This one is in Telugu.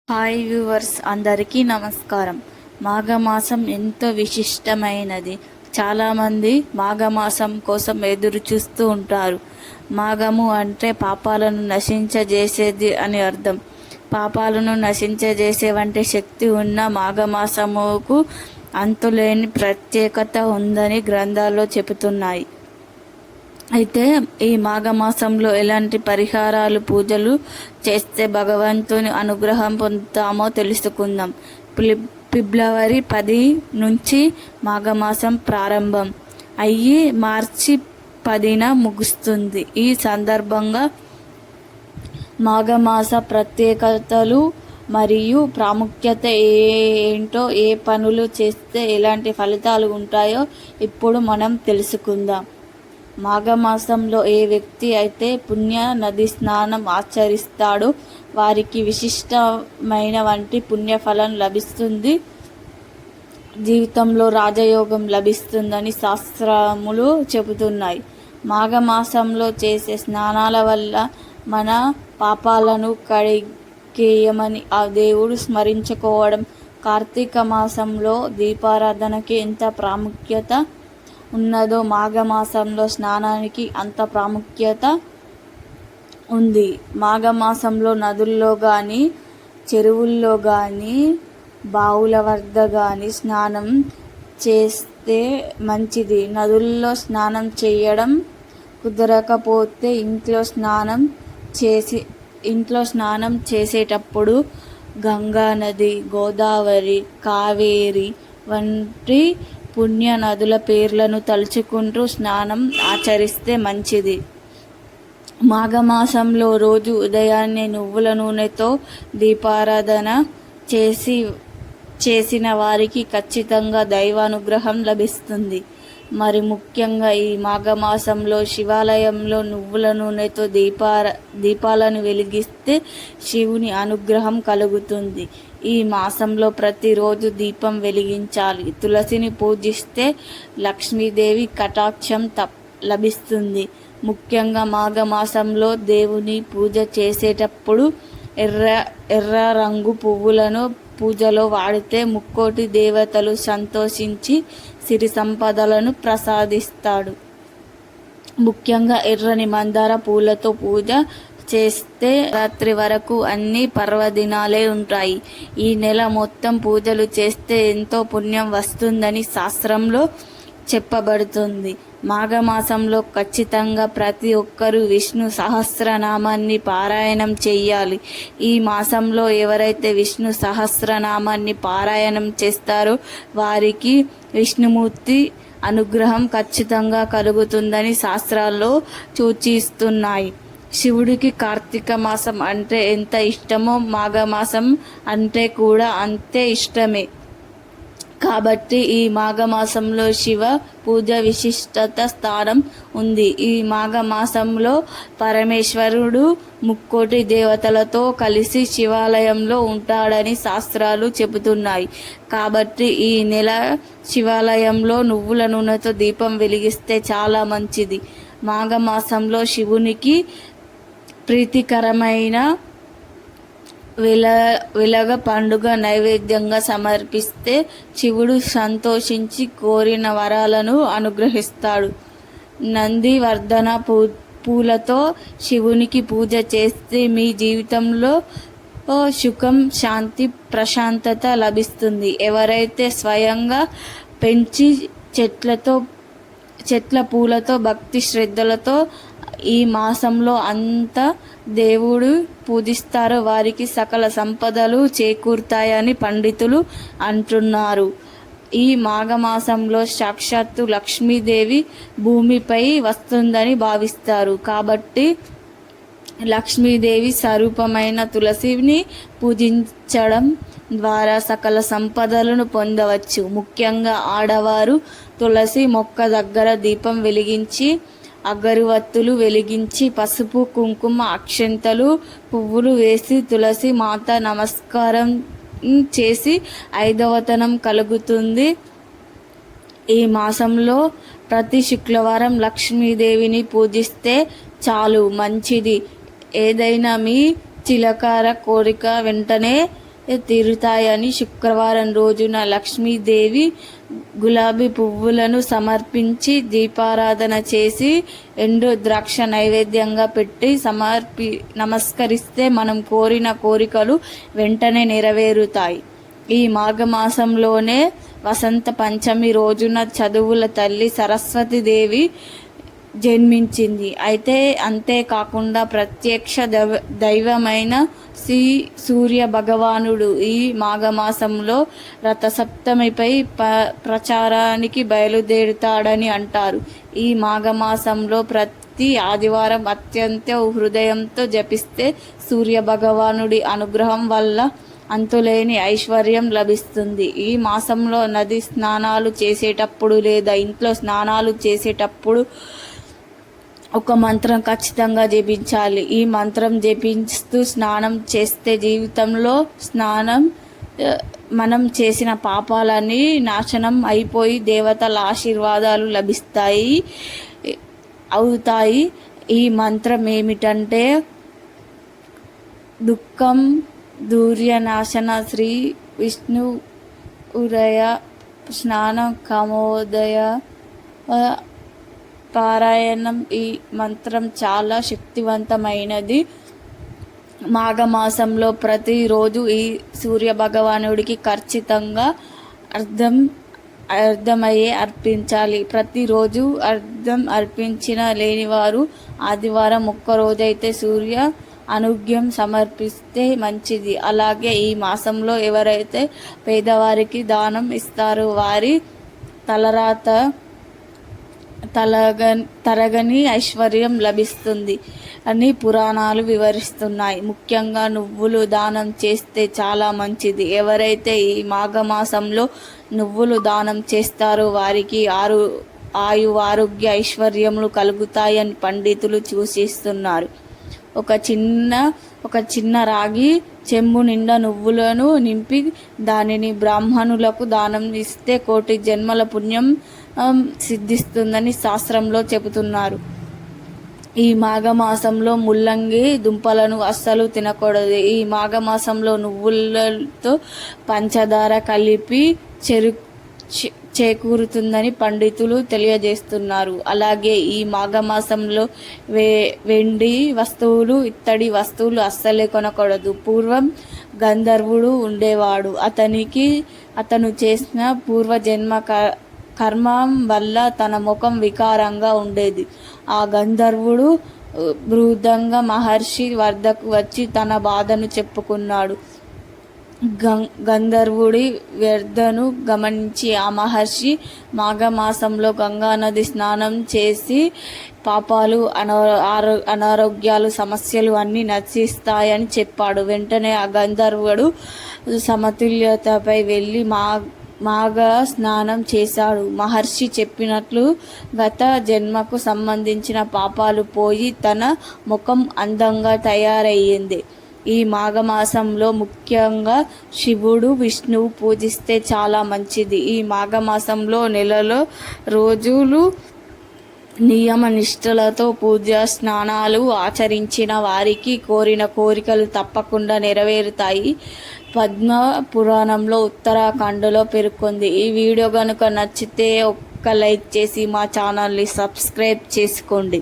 హాయ్ వ్యూవర్స్, అందరికీ నమస్కారం. మాఘమాసం ఎంతో విశిష్టమైనది. చాలామంది మాఘమాసం కోసం ఎదురు చూస్తూ ఉంటారు. మాఘము అంటే పాపాలను నశించజేసేది అని అర్థం. పాపాలను నశించజేసేవంటి శక్తి ఉన్న మాఘమాసముకు అంతులేని ప్రత్యేకత ఉందని గ్రంథాల్లో చెబుతున్నాయి. అయితే ఈ మాఘమాసంలో ఎలాంటి పరిహారాలు, పూజలు చేస్తే భగవంతుని అనుగ్రహం పొందుతామో తెలుసుకుందాం. ఫిబ్రవరి 10 నుంచి మాఘమాసం ప్రారంభం అయ్యి మార్చి 10న ముగుస్తుంది. ఈ సందర్భంగా మాఘమాస ప్రత్యేకతలు మరియు ప్రాముఖ్యత ఏంటో, ఏ పనులు చేస్తే ఎలాంటి ఫలితాలు ఉంటాయో ఇప్పుడు మనం తెలుసుకుందాం. మాఘమాసంలో ఏ వ్యక్తి అయితే పుణ్య నది స్నానం ఆచరిస్తాడో వారికి విశిష్టమైన వంటి పుణ్యఫలం లభిస్తుంది, జీవితంలో రాజయోగం లభిస్తుందని శాస్త్రములు చెబుతున్నాయి. మాఘమాసంలో చేసే స్నానాల వల్ల మన పాపాలను కడిగేయమని ఆ దేవుడు స్మరించుకోవడం. కార్తీక మాసంలో దీపారాధనకి ఎంత ప్రాముఖ్యత ఉన్నదో మాఘమాసంలో స్నానానికి అంత ప్రాముఖ్యత ఉంది. మాఘమాసంలో నదుల్లో కానీ, చెరువుల్లో కానీ, బావుల వద్ద కానీ స్నానం చేస్తే మంచిది. నదుల్లో స్నానం చేయడం కుదరకపోతే ఇంట్లో స్నానం చేసేటప్పుడు గంగా నది, గోదావరి, కావేరి వంటి పుణ్య నదుల పేర్లను తలుచుకుంటూ స్నానం ఆచరిస్తే మంచిది. మాఘమాసంలో రోజు ఉదయాన్నే నువ్వుల నూనెతో దీపారాధన చేసిన వారికి ఖచ్చితంగా దైవానుగ్రహం లభిస్తుంది. మరి ముఖ్యంగా ఈ మాఘమాసంలో శివాలయంలో నువ్వుల నూనెతో దీపాలను వెలిగిస్తే శివుని అనుగ్రహం కలుగుతుంది. ఈ మాసంలో ప్రతిరోజు దీపం వెలిగించాలి. తులసిని పూజిస్తే లక్ష్మీదేవి కటాక్షం లభిస్తుంది. ముఖ్యంగా మాఘమాసంలో దేవుని పూజ చేసేటప్పుడు ఎర్ర రంగు పువ్వులను పూజలో వాడితే ముక్కోటి దేవతలు సంతోషించి సిరి సంపదలను ప్రసాదిస్తాడు. ముఖ్యంగా ఎర్రని మందార పూలతో పూజ చేస్తే రాత్రి వరకు అన్ని పర్వదినాలే ఉంటాయి. ఈ నెల మొత్తం పూజలు చేస్తే ఎంతో పుణ్యం వస్తుందని శాస్త్రంలో చెప్పబడుతుంది. మాఘమాసంలో ఖచ్చితంగా ప్రతి ఒక్కరూ విష్ణు సహస్రనామాన్ని పారాయణం చెయ్యాలి. ఈ మాసంలో ఎవరైతే విష్ణు సహస్రనామాన్ని పారాయణం చేస్తారో వారికి విష్ణుమూర్తి అనుగ్రహం ఖచ్చితంగా కలుగుతుందని శాస్త్రాల్లో సూచిస్తున్నాయి. శివుడికి కార్తీక మాసం అంటే ఎంత ఇష్టమో మాఘమాసం అంటే కూడా అంతే ఇష్టమే. కాబట్టి ఈ మాఘమాసంలో శివ పూజ విశిష్టత స్థానం ఉంది. ఈ మాఘమాసంలో పరమేశ్వరుడు ముక్కోటి దేవతలతో కలిసి శివాలయంలో ఉంటాడని శాస్త్రాలు చెబుతున్నాయి. కాబట్టి ఈ నెల శివాలయంలో నువ్వుల నూనెతో దీపం వెలిగిస్తే చాలా మంచిది. మాఘమాసంలో శివునికి ప్రీతికరమైన వెలగ పండుగ నైవేద్యంగా సమర్పిస్తే శివుడు సంతోషించి కోరిన వరాలను అనుగ్రహిస్తాడు. నందివర్ధన పూలతో శివునికి పూజ చేస్తే మీ జీవితంలో సుఖం, శాంతి, ప్రశాంతత లభిస్తుంది. ఎవరైతే స్వయంగా పెంచి చెట్ల పూలతో భక్తి శ్రద్ధలతో ఈ మాసంలో అంత దేవుడు పూజిస్తారో వారికి సకల సంపదలు చేకూరుతాయని పండితులు అంటున్నారు. ఈ మాఘమాసంలో సాక్షాత్తు లక్ష్మీదేవి భూమిపై వస్తుందని భావిస్తారు. కాబట్టి లక్ష్మీదేవి స్వరూపమైన తులసిని పూజించడం ద్వారా సకల సంపదలను పొందవచ్చు. ముఖ్యంగా ఆడవారు తులసి మొక్క దగ్గర దీపం వెలిగించి, అగరువత్తులు వెలిగించి, పసుపు, కుంకుమ, అక్షంతలు, పువ్వులు వేసి తులసి మాత నమస్కారం చేసి 5వతనం కలుగుతుంది. ఈ మాసంలో ప్రతి శుక్రవారం లక్ష్మీదేవిని పూజిస్తే చాలు, మంచిది. ఏదైనా మీ చిలకార కోరిక వెంటనే తీరుతాయని శుక్రవారం రోజున లక్ష్మీదేవి గులాబీ పువ్వులను సమర్పించి దీపారాధన చేసి ఎండు ద్రాక్ష నైవేద్యంగా పెట్టి నమస్కరిస్తే మనం కోరిన కోరికలు వెంటనే నెరవేరుతాయి. ఈ మాఘమాసంలోనే వసంత పంచమి రోజున చదువుల తల్లి సరస్వతీదేవి జన్మించింది. అంతేకాకుండా ప్రత్యక్ష దైవమైన శ్రీ సూర్య భగవానుడు ఈ మాఘమాసంలో రథసప్తమిపై ప్రచారానికి బయలుదేరుతాడని అంటారు. ఈ మాఘమాసంలో ప్రతి ఆదివారం అత్యంత హృదయంతో జపిస్తే సూర్య భగవానుడి అనుగ్రహం వల్ల అంతులేని ఐశ్వర్యం లభిస్తుంది. ఈ మాసంలో నది స్నానాలు చేసేటప్పుడు లేదా ఇంట్లో స్నానాలు చేసేటప్పుడు ఒక మంత్రం ఖచ్చితంగా జపించాలి. ఈ మంత్రం జపిస్తూ స్నానం చేస్తే జీవితంలో మనం చేసిన పాపాలన్నీ నాశనం అయిపోయి దేవతల ఆశీర్వాదాలు అవుతాయి. ఈ మంత్రం ఏమిటంటే దుఃఖం దూర్యనాశన శ్రీ విష్ణు ఉరయ స్నానం కామోదయ పారాయణం. ఈ మంత్రం చాలా శక్తివంతమైనది. మాఘమాసంలో ప్రతిరోజు ఈ సూర్య భగవానుడికి ఖచ్చితంగా అర్థమయ్యే అర్పించాలి. ప్రతిరోజు అర్థం అర్పించిన లేనివారు ఆదివారం ఒక్కరోజైతే సూర్య అనుగ్యం సమర్పిస్తే మంచిది. అలాగే ఈ మాసంలో ఎవరైతే పేదవారికి దానం ఇస్తారో వారి తలరాత తరగని ఐశ్వర్యం లభిస్తుంది అని పురాణాలు వివరిస్తున్నాయి. ముఖ్యంగా నువ్వులు దానం చేస్తే చాలా మంచిది. ఎవరైతే ఈ మాఘమాసంలో నువ్వులు దానం చేస్తారో వారికి ఆరోగ్య ఐశ్వర్యములు కలుగుతాయని పండితులు సూచిస్తున్నారు. ఒక చిన్న రాగి చెంబు నిండా నువ్వులను నింపి దానిని బ్రాహ్మణులకు దానం ఇస్తే 1,000,000 జన్మల పుణ్యం సిద్ధిస్తుందని శాస్త్రంలో చెబుతున్నారు. ఈ మాఘమాసంలో ముల్లంగి దుంపలను అస్సలు తినకూడదు. ఈ మాఘమాసంలో నువ్వులతో పంచదార కలిపి చేకూరుతుందని పండితులు తెలియజేస్తున్నారు. అలాగే ఈ మాఘమాసంలో వెండి వస్తువులు ఇత్తడి వస్తువులు అస్సలే కొనకూడదు. పూర్వం గంధర్వుడు ఉండేవాడు. అతను చేసిన పూర్వజన్మ కర్మం వల్ల తన ముఖం వికారంగా ఉండేది. ఆ గంధర్వుడు బృహదంగ మహర్షి వద్దకు వచ్చి తన బాధను చెప్పుకున్నాడు. గంధర్వుడి వ్యర్థను గమనించి ఆ మహర్షి మాఘమాసంలో గంగానది స్నానం చేసి పాపాలు అనారోగ్యాలు సమస్యలు అన్నీ నశిస్తాయని చెప్పాడు. వెంటనే ఆ గంధర్వుడు సమతుల్యతపై వెళ్ళి మాఘ స్నానం చేశాడు. మహర్షి చెప్పినట్లు గత జన్మకు సంబంధించిన పాపాలు పోయి తన ముఖం అందంగా తయారయ్యింది. ఈ మాఘమాసంలో ముఖ్యంగా శివుడు విష్ణువు పూజిస్తే చాలా మంచిది. ఈ మాఘమాసంలో నెలలో రోజులు నియమ నిష్ఠలతో పూజా స్నానాలు ఆచరించిన వారికి కోరిన కోరికలు తప్పకుండా నెరవేరుతాయి. పద్మ పురాణంలో ఉత్తరాఖండ్లో పేర్కొంది. ఈ వీడియో కనుక నచ్చితే ఒక్క లైక్ చేసి మా ఛానల్ని సబ్స్క్రైబ్ చేసుకోండి.